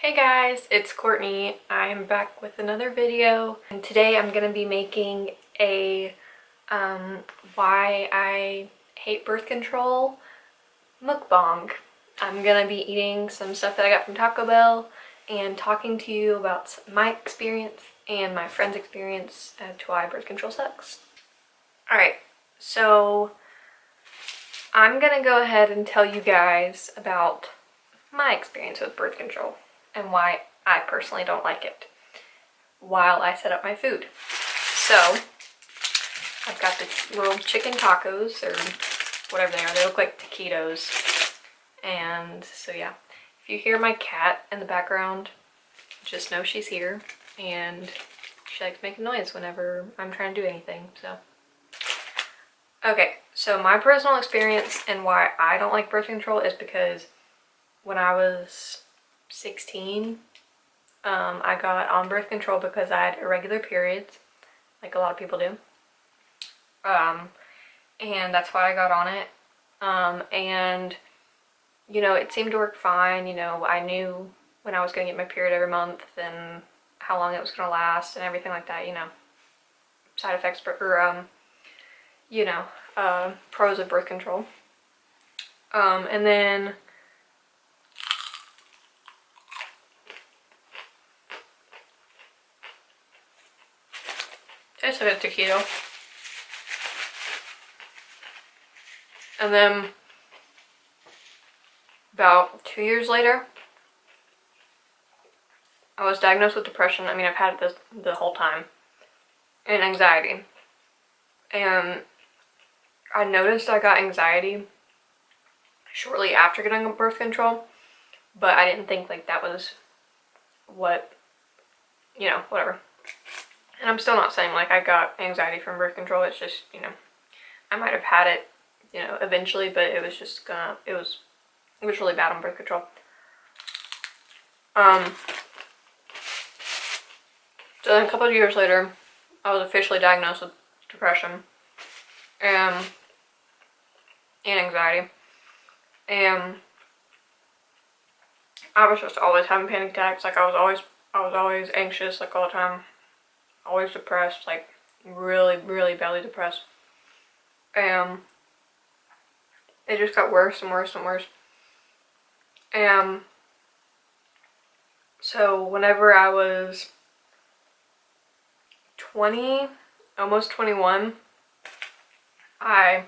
Hey guys, it's Courtney. I'm back with another video, and today I'm gonna be making a why I hate birth control mukbang. I'm gonna be eating some stuff that I got from Taco Bell and talking to you about my experience and my friend's experience as to why birth control sucks. Alright, so I'm gonna go ahead and tell you guys about my experience with birth control and why I personally don't like it while I set up my food. So I've got the little chicken tacos, or whatever they are. They look like taquitos. And so yeah, if you hear my cat in the background, just know she's here, and she likes making noise whenever I'm trying to do anything. So okay, so my personal experience and why I don't like birth control is because when I was 16, I got on birth control because I had irregular periods, like a lot of people do, and that's why I got on it, and you know, it seemed to work fine. You know, I knew when I was going to get my period every month and how long it was going to last and everything like that, you know, side effects, or you know, pros of birth control, and then tastes like a taquito. And then about 2 years later, I was diagnosed with depression. I mean, I've had this the whole time, and anxiety. And I noticed I got anxiety shortly after getting birth control, but I didn't think like that was what, you know, whatever. And I'm still not saying like I got anxiety from birth control. It's just, you know, I might have had it, you know, eventually, but it was just it was really bad on birth control. So then a couple of years later, I was officially diagnosed with depression and anxiety, and I was just always having panic attacks. Like I was always anxious, like all the time. Always depressed, like really badly depressed, and it just got worse and worse and worse. And so whenever I was 20, almost 21, I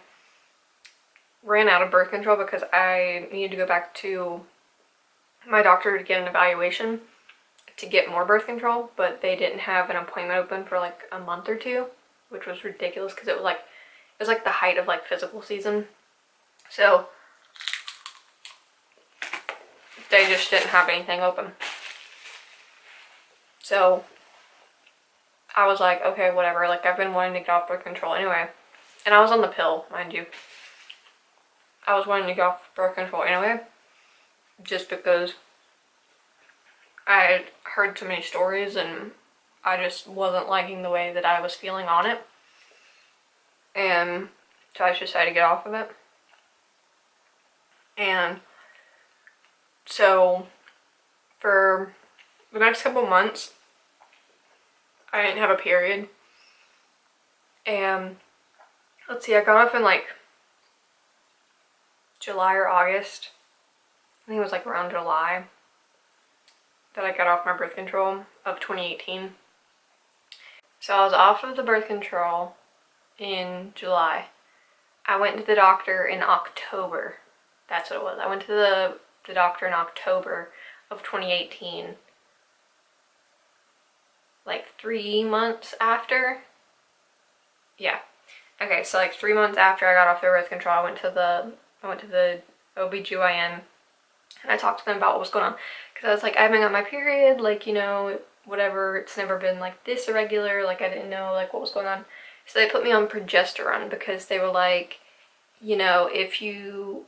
ran out of birth control because I needed to go back to my doctor to get an evaluation to get more birth control, but they didn't have an appointment open for like a month or two, which was ridiculous because it was like the height of like physical season, so they just didn't have anything open. So I was like, okay, whatever, like I've been wanting to get off birth control anyway, and I was on the pill, mind you. I was wanting to get off birth control anyway, just because I had heard too many stories and I just wasn't liking the way that I was feeling on it, and so I just decided to get off of it. And so for the next couple months I didn't have a period, and let's see, I got off in like July or August. I think it was like around July that I got off my birth control of 2018. So I was off of the birth control in July. I went to the doctor in October. That's what it was. I went to the doctor in October of 2018. Like 3 months after. Yeah. Okay, so like 3 months after I got off the birth control, I went to the OBGYN, and I talked to them about what was going on. Because I was like, I haven't got my period, like, you know, whatever, it's never been like this irregular, like I didn't know like what was going on. So they put me on progesterone because they were like, you know, if you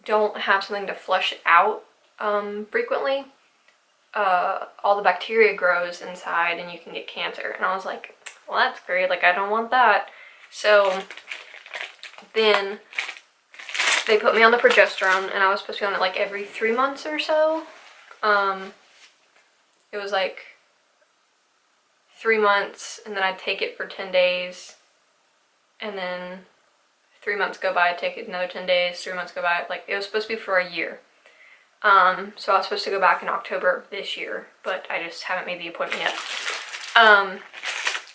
don't have something to flush out frequently, all the bacteria grows inside and you can get cancer. And I was like, well, that's great, like I don't want that. So then they put me on the progesterone, and I was supposed to be on it like every 3 months or so. It was like 3 months, and then I'd take it for 10 days, and then 3 months go by, I'd take it another 10 days, 3 months go by. Like, it was supposed to be for a year. So I was supposed to go back in October of this year, but I just haven't made the appointment yet.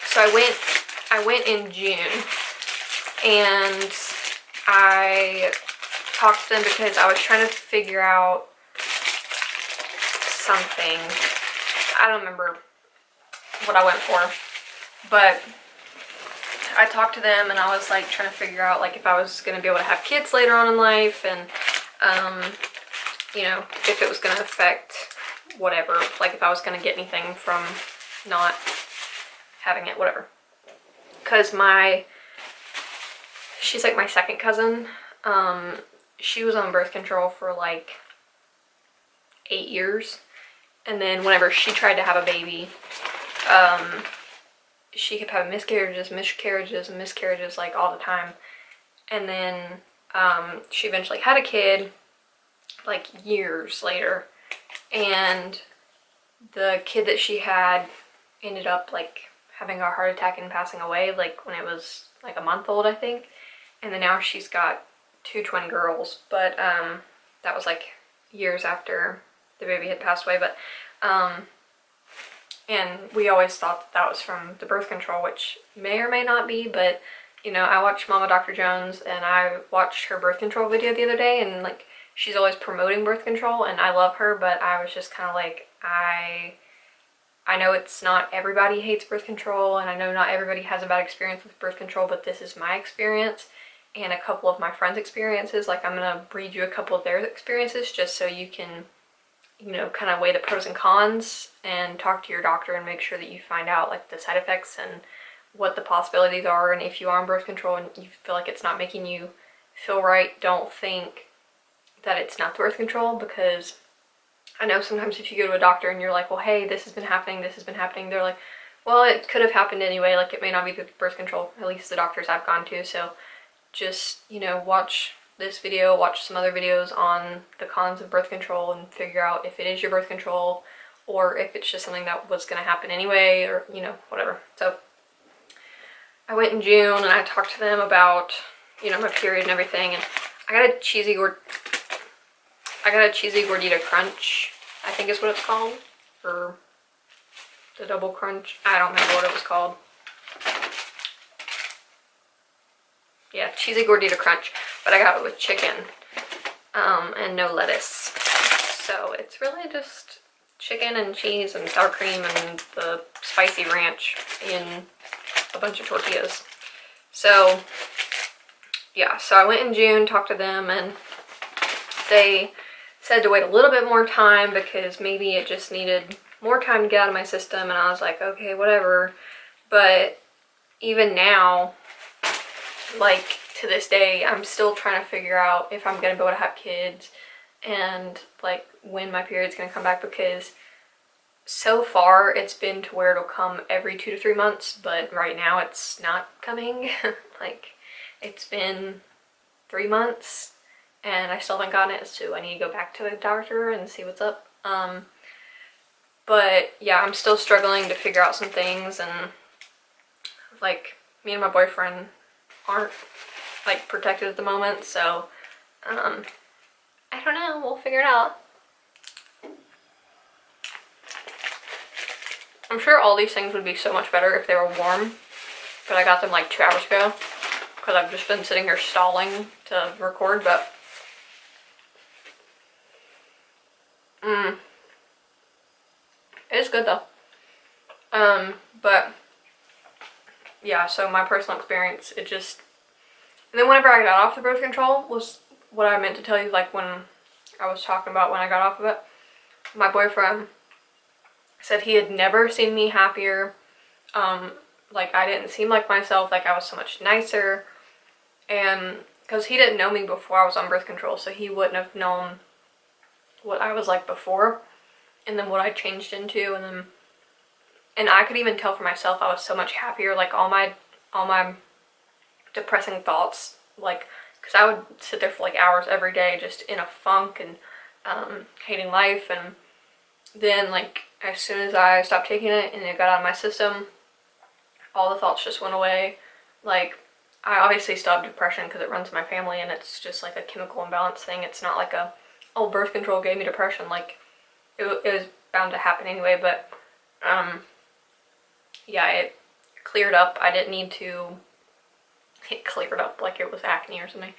So I went in June, and I talked to them because I was trying to figure out something. I don't remember what I went for, but I talked to them and I was like trying to figure out like if I was going to be able to have kids later on in life, and you know, if it was going to affect whatever, like if I was going to get anything from not having it, whatever. Because she's like my second cousin. She was on birth control for like 8 years, and then whenever she tried to have a baby, she kept having miscarriages like all the time. And then she eventually had a kid like years later, and the kid that she had ended up like having a heart attack and passing away like when it was like a month old, I think. And then now she's got 2 twin girls, but that was like years after the baby had passed away. But and we always thought that was from the birth control, which may or may not be. But you know, I watched Mama Dr. Jones, and I watched her birth control video the other day, and like she's always promoting birth control, and I love her, but I was just kind of like, I know it's not everybody hates birth control, and I know not everybody has a bad experience with birth control, but this is my experience and a couple of my friends' experiences. Like, I'm gonna read you a couple of their experiences just so you can, you know, kind of weigh the pros and cons and talk to your doctor and make sure that you find out like the side effects and what the possibilities are. And if you are on birth control and you feel like it's not making you feel right, don't think that it's not the birth control, because I know sometimes if you go to a doctor and you're like, well, hey, this has been happening, they're like, well, it could have happened anyway, like it may not be the birth control, at least the doctors I've gone to. So just, you know, watch this video, watch some other videos on the cons of birth control and figure out if it is your birth control or if it's just something that was going to happen anyway, or, you know, whatever. So I went in June and I talked to them about, you know, my period and everything, and I got a cheesy gordita crunch, I think is what it's called, or the double crunch. I don't remember what it was called. Yeah, cheesy gordita crunch, but I got it with chicken and no lettuce. So it's really just chicken and cheese and sour cream and the spicy ranch in a bunch of tortillas. So yeah, so I went in June, talked to them, and they said to wait a little bit more time because maybe it just needed more time to get out of my system. And I was like, okay, whatever. But even now, like to this day, I'm still trying to figure out if I'm gonna be able to have kids and like when my period's gonna come back, because so far it's been to where it'll come every 2 to 3 months, but right now it's not coming. Like, it's been 3 months and I still haven't gotten it, so I need to go back to the doctor and see what's up. But yeah, I'm still struggling to figure out some things, and like me and my boyfriend aren't like protected at the moment, so I don't know, we'll figure it out. I'm sure all these things would be so much better if they were warm, but I got them like 2 hours ago because I've just been sitting here stalling to record. But it's good though. But yeah, so my personal experience, it just, and then whenever I got off the birth control was what I meant to tell you, like when I was talking about when I got off of it. My boyfriend said he had never seen me happier. Like, I didn't seem like myself, like I was so much nicer. And because he didn't know me before I was on birth control, so he wouldn't have known what I was like before and then what I changed into. And I could even tell for myself I was so much happier. Like all my depressing thoughts, like, because I would sit there for like hours every day just in a funk and hating life, and then like as soon as I stopped taking it and it got out of my system, all the thoughts just went away. Like, I obviously still have depression because it runs in my family and it's just like a chemical imbalance thing. It's not like a, oh, birth control gave me depression. Like, it was bound to happen anyway, but yeah, it cleared up. I didn't need to, it cleared up like it was acne or something.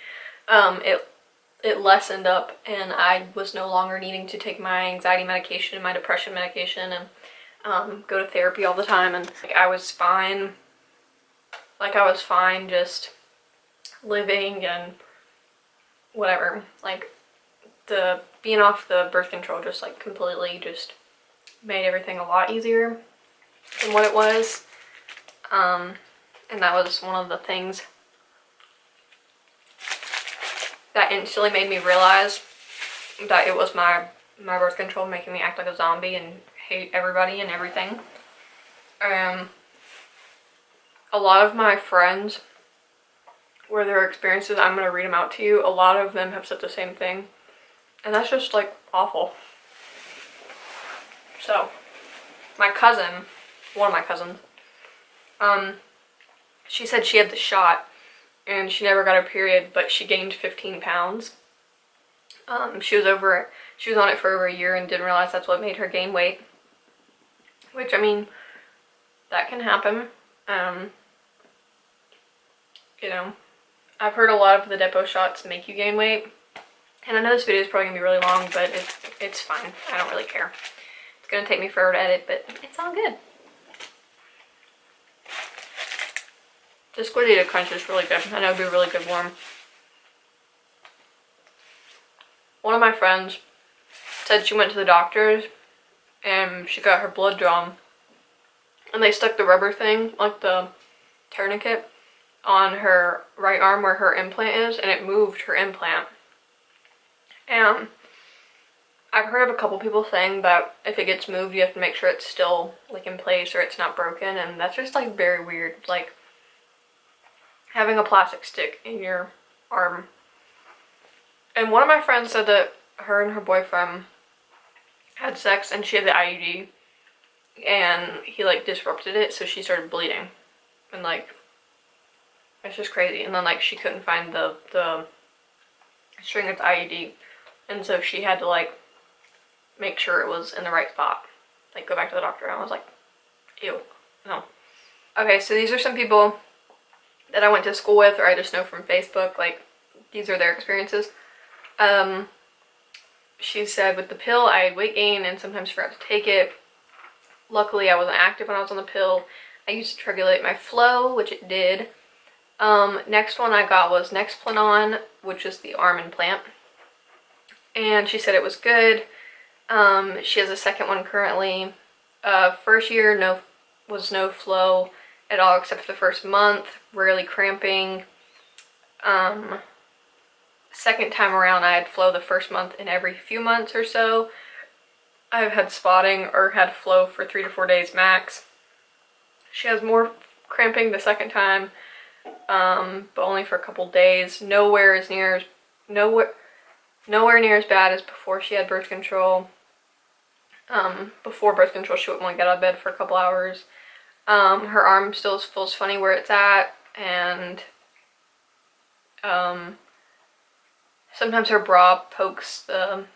It lessened up and I was no longer needing to take my anxiety medication and my depression medication and go to therapy all the time, and like I was fine. Like I was fine just living and whatever. Like the being off the birth control just like completely just made everything a lot easier than what it was. And that was one of the things that instantly made me realize that it was my birth control making me act like a zombie and hate everybody and everything. A lot of my friends, where their experiences, I'm going to read them out to you, a lot of them have said the same thing. And that's just like awful. So, my cousin, one of my cousins, she said she had the shot and she never got her period, but she gained 15 pounds. She was on it for over a year and didn't realize that's what made her gain weight. Which, I mean, that can happen. You know, I've heard a lot of the depot shots make you gain weight. And I know this video is probably going to be really long, but it's fine. I don't really care. It's going to take me forever to edit, but it's all good. This gordita crunch is really good. I know it'd be a really good warm. One of my friends said she went to the doctor's and she got her blood drawn. And they stuck the rubber thing, like the tourniquet, on her right arm where her implant is, and it moved her implant. And I've heard of a couple people saying that if it gets moved, you have to make sure it's still like in place or it's not broken, and that's just like very weird. Like having a plastic stick in your arm. And one of my friends said that her and her boyfriend had sex and she had the IUD and he like disrupted it, so she started bleeding. And like, it's just crazy. And then like she couldn't find the string of the IUD, and so she had to like make sure it was in the right spot. Like go back to the doctor, and I was like, ew, no. Okay, so these are some people that I went to school with or I just know from Facebook. Like, these are their experiences. She said with the pill I had weight gain and sometimes forgot to take it. Luckily I wasn't active when I was on the pill. I used to regulate my flow, which it did. Next one I got was Nexplanon, which is the arm implant. And she said it was good. She has a second one currently. First year was no flow at all except for the first month, rarely cramping. Second time around I had flow the first month, and every few months or so I've had spotting or had flow for 3 to 4 days max. She has more cramping the second time, but only for a couple days. Nowhere near as bad as before she had birth control. Before birth control she wouldn't want to get out of bed for a couple hours. Her arm still feels funny where it's at, and sometimes her bra pokes the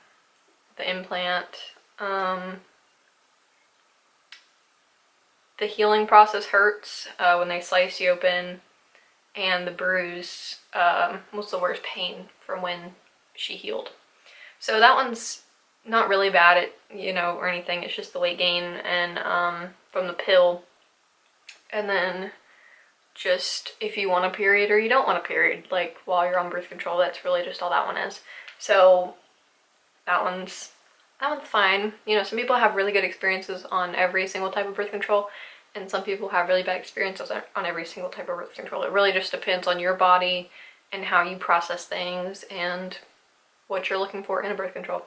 implant. The healing process hurts when they slice you open, and the bruise was the worst pain from when she healed. So that one's not really bad, or anything. It's just the weight gain and from the pill. And then just if you want a period or you don't want a period, like while you're on birth control, that's really just all that one is. So that one's fine. Some people have really good experiences on every single type of birth control, and some people have really bad experiences on every single type of birth control. It really just depends on your body and how you process things and what you're looking for in a birth control.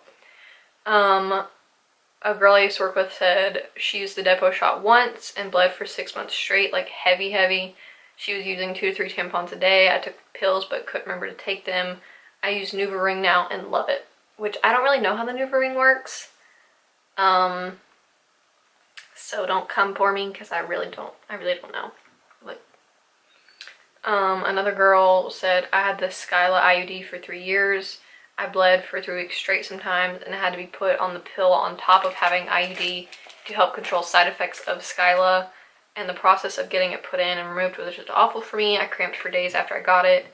A girl I used to work with said she used the depot shot once and bled for 6 months straight, like heavy. She was using 2 to 3 tampons a day. I took pills but couldn't remember to take them. I use NuvaRing now and love it, which I don't really know how the NuvaRing works. So don't come for me because I really don't know. Like, another girl said, I had the Skyla IUD for 3 years. I bled for 3 weeks straight sometimes and had to be put on the pill on top of having IUD to help control side effects of Skyla. And the process of getting it put in and removed was just awful for me. I cramped for days after I got it.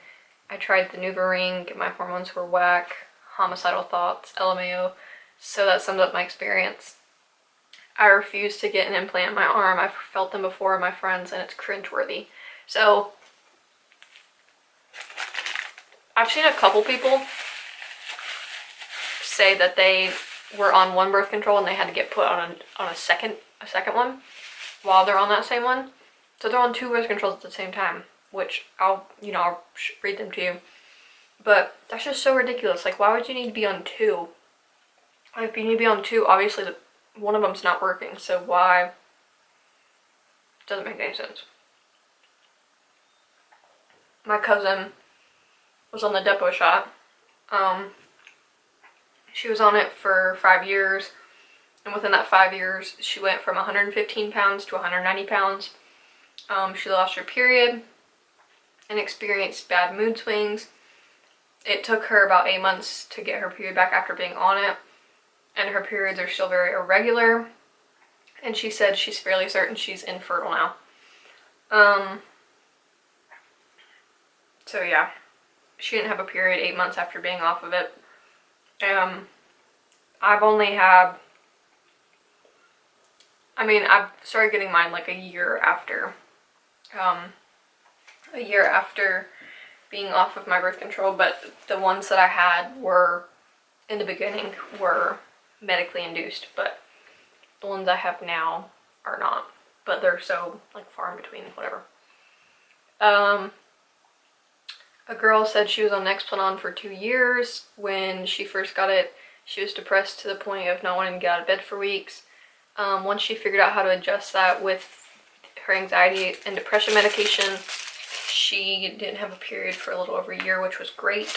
I tried the NuvaRing, my hormones were whack, homicidal thoughts, LMAO. So that sums up my experience. I refuse to get an implant in my arm. I've felt them before in my friends and it's cringeworthy. So I've seen a couple people say that they were on one birth control and they had to get put on a second one while they're on that same one. So they're on 2 birth controls at the same time, which I'll read them to you. But that's just so ridiculous. Like, why would you need to be on 2? If you need to be on 2, obviously one of them's not working, so why? Doesn't make any sense. My cousin was on the depot shot. She was on it for 5 years, and within that 5 years, she went from 115 pounds to 190 pounds. She lost her period and experienced bad mood swings. It took her about 8 months to get her period back after being on it, and her periods are still very irregular, and she said she's fairly certain she's infertile now. So yeah, she didn't have a period 8 months after being off of it. I've only had, I've started getting mine like a year after being off of my birth control, but the ones that I had were, in the beginning, were medically induced, but the ones I have now are not, but they're so like far in between, whatever. A girl said she was on Nexplanon for 2 years. When she first got it, she was depressed to the point of not wanting to get out of bed for weeks. Once she figured out how to adjust that with her anxiety and depression medication, she didn't have a period for a little over a year, which was great.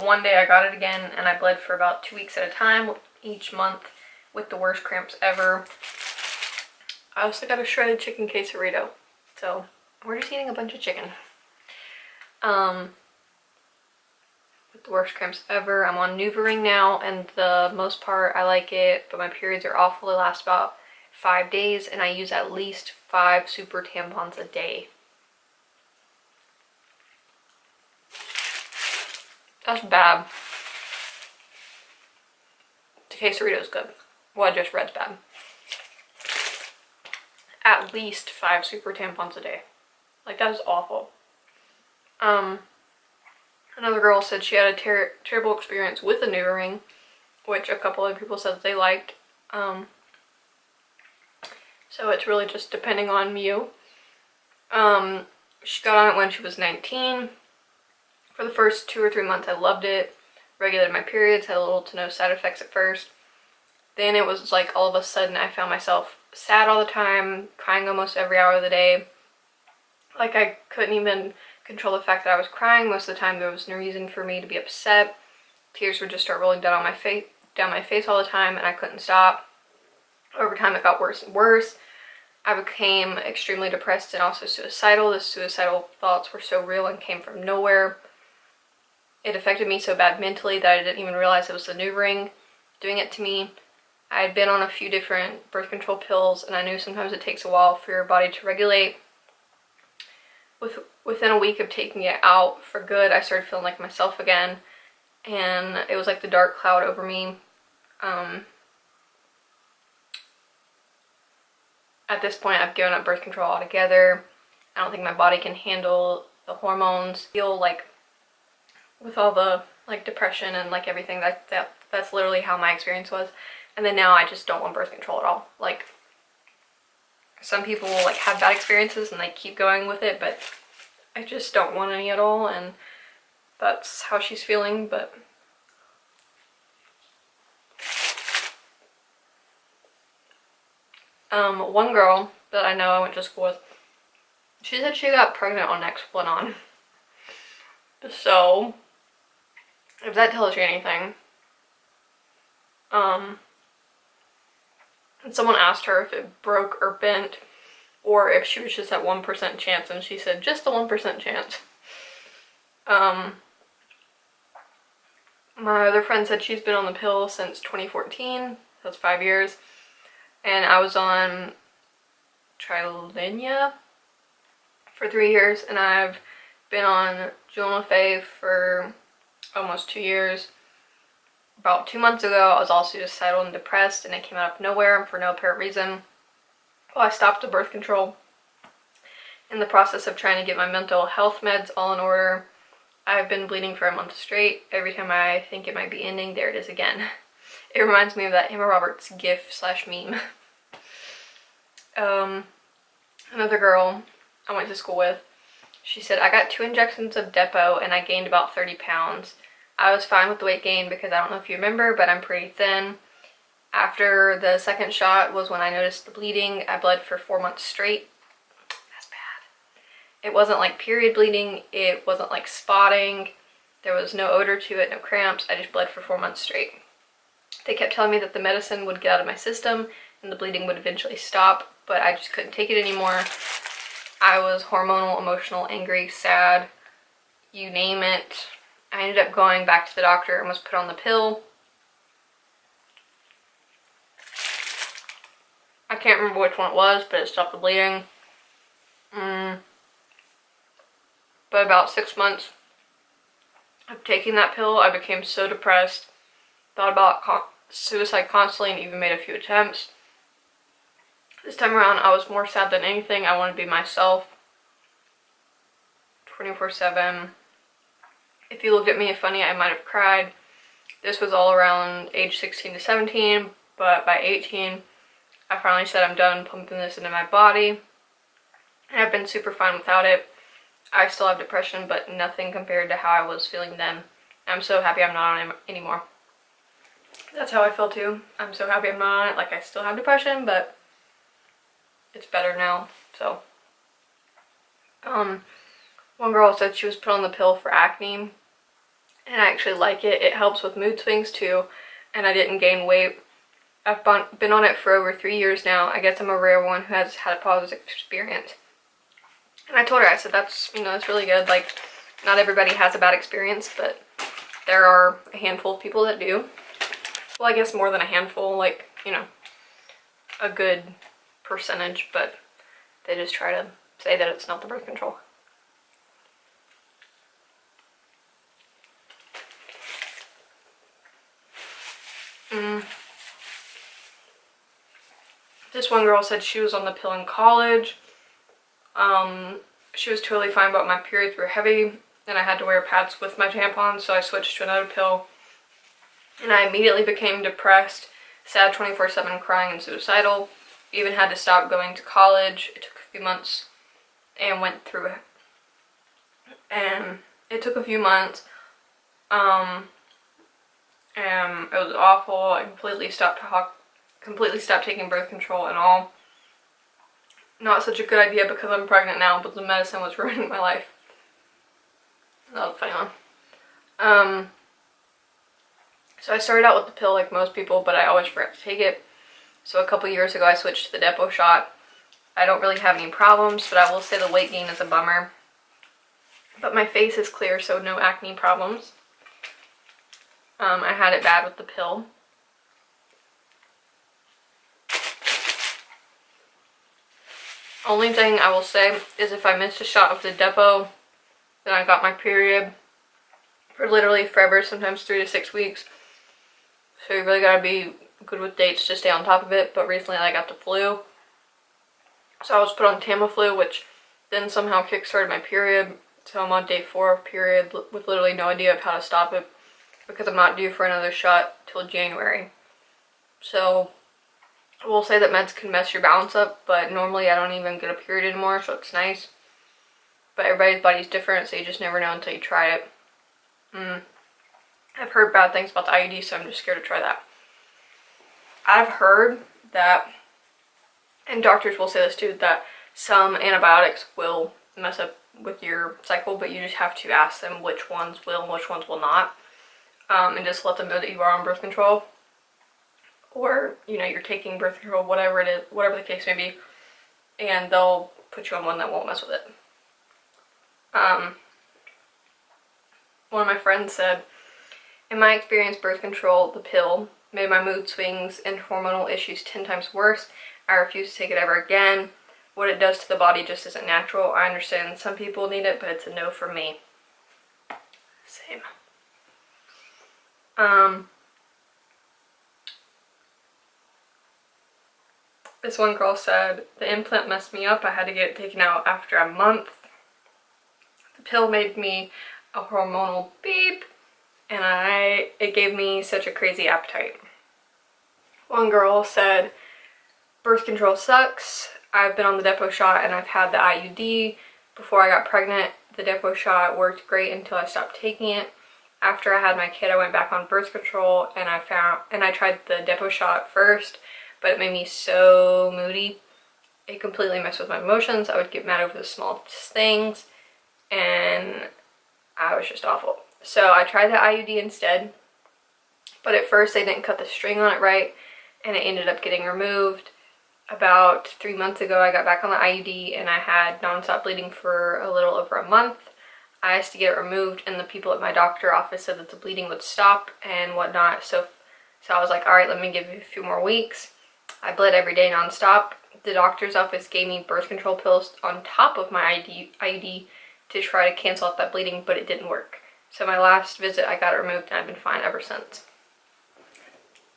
One day I got it again and I bled for about 2 weeks at a time each month with the worst cramps ever. I also got a shredded chicken quesarito, so we're just eating a bunch of chicken. With the worst cramps ever. I'm on NuvaRing now, and the most part I like it, but my periods are awful. They last about 5 days, and I use at least 5 super tampons a day. That's bad. The quesarito's good. What I just read's bad. At least 5 super tampons a day. Like, that is awful. Another girl said she had a terrible experience with the NuvaRing, which a couple other people said they liked. So it's really just depending on you. She got on it when she was 19. For the first 2 or 3 months, I loved it. Regulated my periods, had little to no side effects at first. Then it was like all of a sudden I found myself sad all the time, crying almost every hour of the day. Like, I couldn't even control the fact that I was crying. Most of the time there was no reason for me to be upset. Tears would just start rolling down my face all the time, and I couldn't stop. Over time it got worse and worse. I became extremely depressed and also suicidal. The suicidal thoughts were so real and came from nowhere. It affected me so bad mentally that I didn't even realize it was the NuvaRing doing it to me. I had been on a few different birth control pills, and I knew sometimes it takes a while for your body to regulate. Within a week of taking it out for good, I started feeling like myself again, and it was like the dark cloud over me. At this point, I've given up birth control altogether. I don't think my body can handle the hormones. I feel like with all the like depression and like everything, that's literally how my experience was. And then now I just don't want birth control at all. Like, some people like have bad experiences and they keep going with it, but I just don't want any at all, and that's how she's feeling. But one girl that I know I went to school with, she said she got pregnant on Nexplanon. So if that tells you anything, And someone asked her if it broke or bent, or if she was just at 1% chance, and she said just a 1% chance. My other friend said she's been on the pill since 2014, that's 5 years, and I was on Trilenia for 3 years, and I've been on Jonafay for almost 2 years. About 2 months ago, I was also suicidal and depressed, and it came out of nowhere and for no apparent reason. Well, I stopped the birth control in the process of trying to get my mental health meds all in order. I've been bleeding for a month straight. Every time I think it might be ending, there it is again. It reminds me of that Emma Roberts gif / meme. Another girl I went to school with, she said, I got 2 injections of Depo and I gained about 30 pounds. I was fine with the weight gain because I don't know if you remember, but I'm pretty thin. After the second shot was when I noticed the bleeding. I bled for 4 months straight. That's bad. It wasn't like period bleeding. It wasn't like spotting. There was no odor to it, no cramps. I just bled for 4 months straight. They kept telling me that the medicine would get out of my system and the bleeding would eventually stop, but I just couldn't take it anymore. I was hormonal, emotional, angry, sad, you name it. I ended up going back to the doctor and was put on the pill. I can't remember which one it was, but it stopped the bleeding. But about 6 months of taking that pill, I became so depressed, thought about suicide constantly, and even made a few attempts. This time around, I was more sad than anything. I wanted to be myself 24/7. If you looked at me funny, I might have cried. This was all around age 16 to 17, but by 18, I finally said I'm done pumping this into my body. And I've been super fine without it. I still have depression, but nothing compared to how I was feeling then. I'm so happy I'm not on it anymore. That's how I feel too. I'm so happy I'm not on it. Like, I still have depression, but it's better now. So, one girl said she was put on the pill for acne, and I actually like it. It helps with mood swings too, and I didn't gain weight. I've been on it for over 3 years now. I guess I'm a rare one who has had a positive experience. And I told her, I said, that's, that's really good. Like, not everybody has a bad experience, but there are a handful of people that do. Well, I guess more than a handful, like, a good percentage, but they just try to say that it's not the birth control. This one girl said she was on the pill in college. She was totally fine, but my periods were heavy and I had to wear pads with my tampons, so I switched to another pill. And I immediately became depressed, sad 24/7, crying, and suicidal. Even had to stop going to college. It took a few months and went through it. And it took a few months. And it was awful. I completely stopped taking birth control and all. Not such a good idea because I'm pregnant now, but the medicine was ruining my life. That was a funny one. So I started out with the pill like most people, but I always forgot to take it. So a couple years ago I switched to the Depo shot. I don't really have any problems, but I will say the weight gain is a bummer. But my face is clear, so no acne problems. I had it bad with the pill. Only thing I will say is if I missed a shot of the Depo, then I got my period for literally forever, sometimes 3 to 6 weeks. So you really gotta be good with dates to stay on top of it. But recently I got the flu, so I was put on Tamiflu, which then somehow kickstarted my period. So I'm on day 4 of period with literally no idea of how to stop it because I'm not due for another shot till January. So I will say that meds can mess your balance up, but normally I don't even get a period anymore, so it's nice. But everybody's body's different, so you just never know until you try it. I've heard bad things about the IUD, so I'm just scared to try that. I've heard that, and doctors will say this too, that some antibiotics will mess up with your cycle, but you just have to ask them which ones will and which ones will not, and just let them know that you are on birth control. or you know, you're taking birth control, whatever it is, whatever the case may be, and they'll put you on one that won't mess with it. One of my friends said, in my experience, birth control, the pill, made my mood swings and hormonal issues 10 times worse. I refuse to take it ever again. What it does to the body just isn't natural. I understand some people need it, but it's a no for me. Same. This one girl said, the implant messed me up. I had to get it taken out after a month. The pill made me a hormonal beep, and it gave me such a crazy appetite. One girl said, birth control sucks. I've been on the depot shot and I've had the IUD before I got pregnant. The depot shot worked great until I stopped taking it. After I had my kid, I went back on birth control and I tried the depot shot first, but it made me so moody. It completely messed with my emotions. I would get mad over the smallest things and I was just awful. So I tried the IUD instead, but at first they didn't cut the string on it right and it ended up getting removed. About 3 months ago, I got back on the IUD and I had nonstop bleeding for a little over a month. I asked to get it removed and the people at my doctor's office said that the bleeding would stop and whatnot. So I was like, all right, let me give it a few more weeks. I bled every day nonstop. The doctor's office gave me birth control pills on top of my IUD to try to cancel out that bleeding, but it didn't work. So my last visit, I got it removed and I've been fine ever since.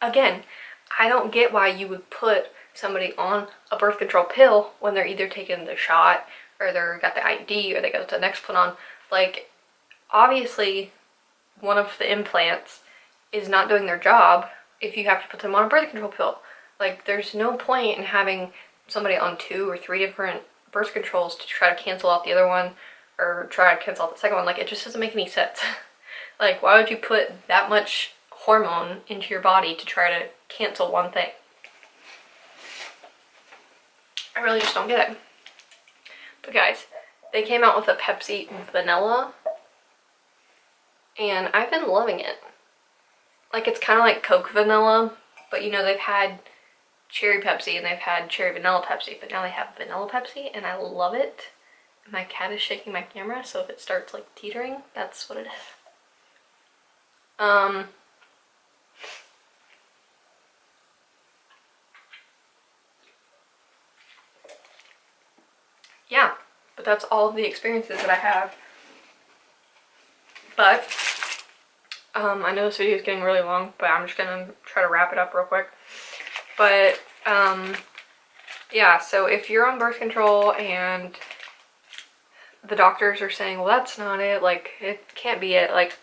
Again, I don't get why you would put somebody on a birth control pill when they're either taking the shot or they're got the IUD or they got the Nexplanon. Like, obviously one of the implants is not doing their job if you have to put them on a birth control pill. Like, there's no point in having somebody on 2 or 3 different birth controls to try to cancel out the other one or try to cancel out the second one. Like, it just doesn't make any sense. Like, why would you put that much hormone into your body to try to cancel one thing? I really just don't get it. But guys, they came out with a Pepsi vanilla and I've been loving it. Like, it's kind of like Coke vanilla, but you know, they've had cherry Pepsi and they've had cherry vanilla Pepsi, but now they have vanilla Pepsi and I love it. My cat is shaking my camera, so if it starts like teetering, that's what it is. Yeah, but that's all of the experiences that I have. But I know this video is getting really long, but I'm just gonna try to wrap it up real quick. But yeah, so if you're on birth control and the doctors are saying, well, that's not it, like, it can't be it, like,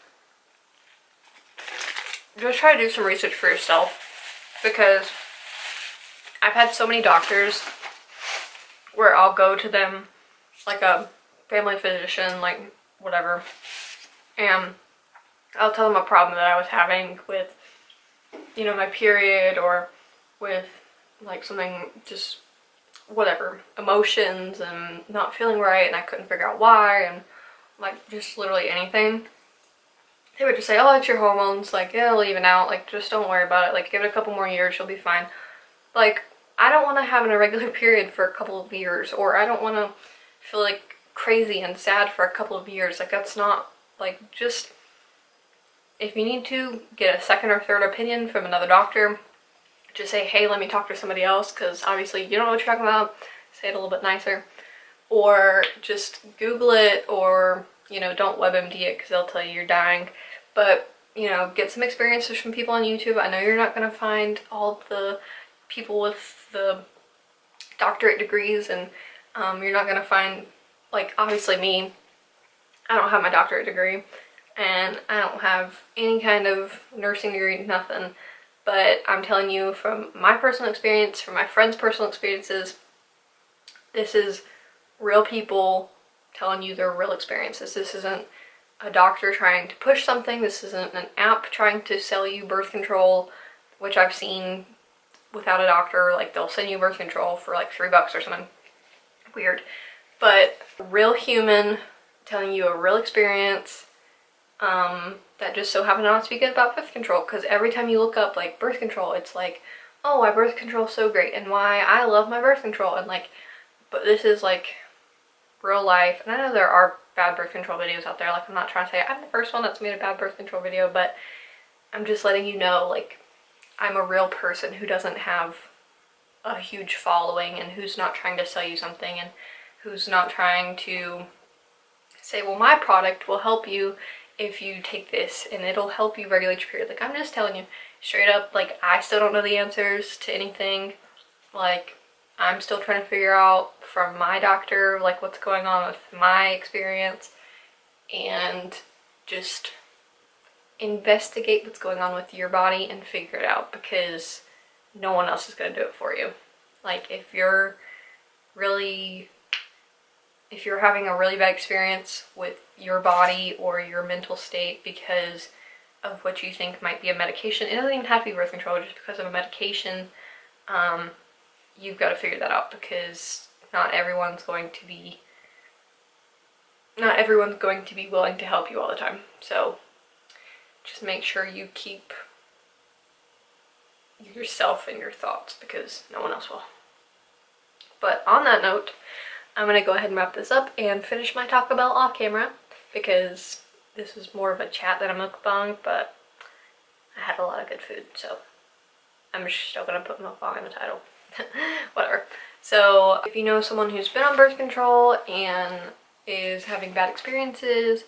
just try to do some research for yourself, because I've had so many doctors where I'll go to them, like a family physician, like whatever, and I'll tell them a problem that I was having with, you know, my period, or with like something, just whatever, emotions and not feeling right and I couldn't figure out why, and like just literally anything. They would just say, oh, it's your hormones, like it'll even out, like just don't worry about it, like give it a couple more years, you'll be fine. Like, I don't want to have an irregular period for a couple of years, or I don't want to feel like crazy and sad for a couple of years. Like, that's not, like, just, if you need to get a second or third opinion from another doctor, just say, hey, let me talk to somebody else, because obviously you don't know what you're talking about. Say it a little bit nicer. Or just Google it, or, you know, don't WebMD it because they'll tell you you're dying. But, you know, get some experiences from people on YouTube. I know you're not going to find all the people with the doctorate degrees, and you're not going to find, like, obviously me, I don't have my doctorate degree, and I don't have any kind of nursing degree, nothing. But I'm telling you from my personal experience, from my friends' personal experiences, this is real people telling you their real experiences. This isn't a doctor trying to push something. This isn't an app trying to sell you birth control, which I've seen without a doctor. Like, they'll send you birth control for like $3 or something weird. But real human telling you a real experience, that just so happen not to be good about birth control. Because every time you look up like birth control, it's like oh, why birth control is so great and why I love my birth control, and like, but this is like real life. And I know there are bad birth control videos out there, like I'm not trying to say I'm the first one that's made a bad birth control video, but I'm just letting you know, like, I'm a real person who doesn't have a huge following and who's not trying to sell you something and who's not trying to say, well, my product will help you if you take this and it'll help you regulate your period. Like, I'm just telling you straight up, like, I still don't know the answers to anything. Like, I'm still trying to figure out from my doctor, like, what's going on with my experience, and just investigate what's going on with your body and figure it out, because no one else is going to do it for you. Like, if you're having a really bad experience with your body or your mental state because of what you think might be a medication, it doesn't even have to be birth control, just because of a medication, you've got to figure that out, because not everyone's going to be willing to help you all the time. So just make sure you keep yourself in your thoughts, because no one else will. But on that note, I'm gonna go ahead and wrap this up and finish my Taco Bell off camera, because this was more of a chat than a mukbang, but I had a lot of good food, so I'm still gonna put mukbang in the title. Whatever. So if you know someone who's been on birth control and is having bad experiences,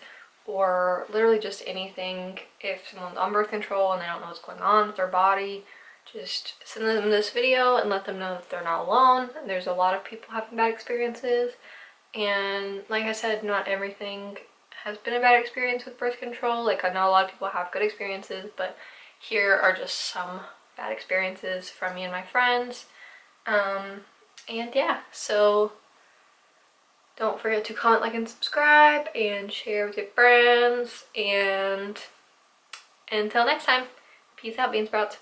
or literally just anything, if someone's on birth control and they don't know what's going on with their body, just send them this video and let them know that they're not alone. There's a lot of people having bad experiences, and like I said, not everything has been a bad experience with birth control. Like, I know a lot of people have good experiences, but here are just some bad experiences from me and my friends. And yeah, so don't forget to comment, like, and subscribe, and share with your friends, and until next time, peace out, bean sprouts.